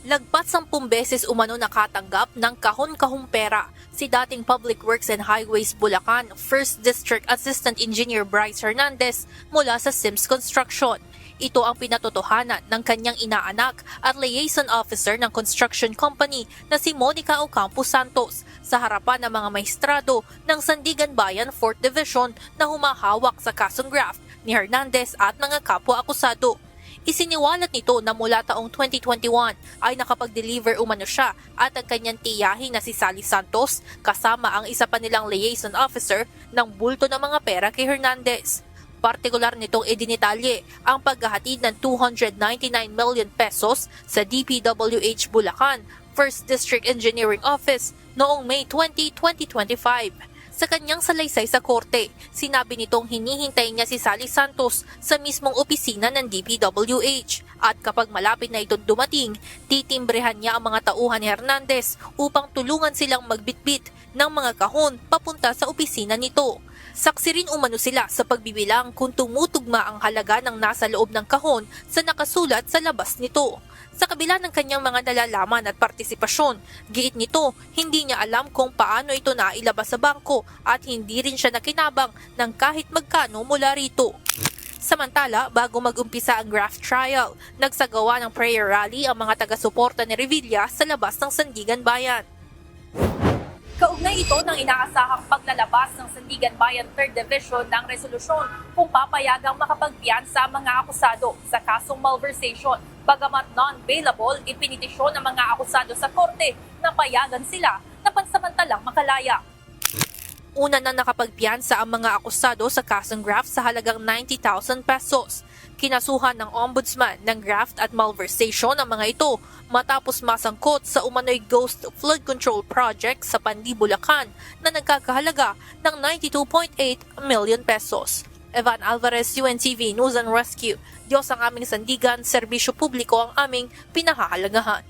Lagpas 10 beses umano nakatanggap ng kahon-kahong pera si dating Public Works and Highways Bulacan 1st District Assistant Engineer Bryce Hernandez mula sa Sims Construction. Ito ang pinatotohanan ng kanyang inaanak at liaison officer ng construction company na si Monica Ocampo Santos sa harapan ng mga maestrado ng Sandigan Bayan 4th Division na humahawak sa kasong graft ni Hernandez at mga kapwa-akusado. Isiniwalat nito na mula taong 2021 ay nakapag-deliver umano siya at ang kanyang tiyahin na si Sally Santos kasama ang isa pa nilang liaison officer ng bulto ng mga pera kay Hernandez. Partikular nitong idinitalye ang paghahatid ng 299 million pesos sa DPWH Bulacan 1st District Engineering Office noong May 20, 2025. Sa kanyang salaysay sa korte, sinabi nitong hinihintay niya si Sally Santos sa mismong opisina ng DPWH at kapag malapit na itong dumating, titimbrehan niya ang mga tauhan ni Hernandez upang tulungan silang magbitbit ng mga kahon papunta sa opisina nito. Saksi rin umano sila sa pagbibilang kung tumutugma ang halaga ng nasa loob ng kahon sa nakasulat sa labas nito. Sa kabila ng kanyang mga nalalaman at partisipasyon, giit nito, hindi niya alam kung paano ito nailabas sa bangko at hindi rin siya nakinabang ng kahit magkano mula rito. Samantala, bago mag-umpisa ang graft trial, nagsagawa ng prayer rally ang mga taga-suporta ni Revilla sa labas ng Sandigan Bayan. Kaugnay ito ng inaasahang paglalabas ng Sandigan Bayan 3rd Division ng resolusyon kung papayagang makapagpiyansa ang mga akusado sa kasong malversation. Bagamat non-bailable, ipinitisyon ng mga akusado sa korte na payagan sila na pansamantalang makalaya. Una na nakapagpiyansa ang mga akusado sa kasong graft sa halagang 90,000 pesos. Kinasuhan ng ombudsman ng graft at malversation ang mga ito matapos masangkot sa umano'y ghost flood control project sa Pandi, Bulacan na nagkakahalaga ng 92.8 million pesos. Evan Alvarez, UNTV News and Rescue. Diyos ang aming sandigan, serbisyo publiko ang aming pinahahalagahan.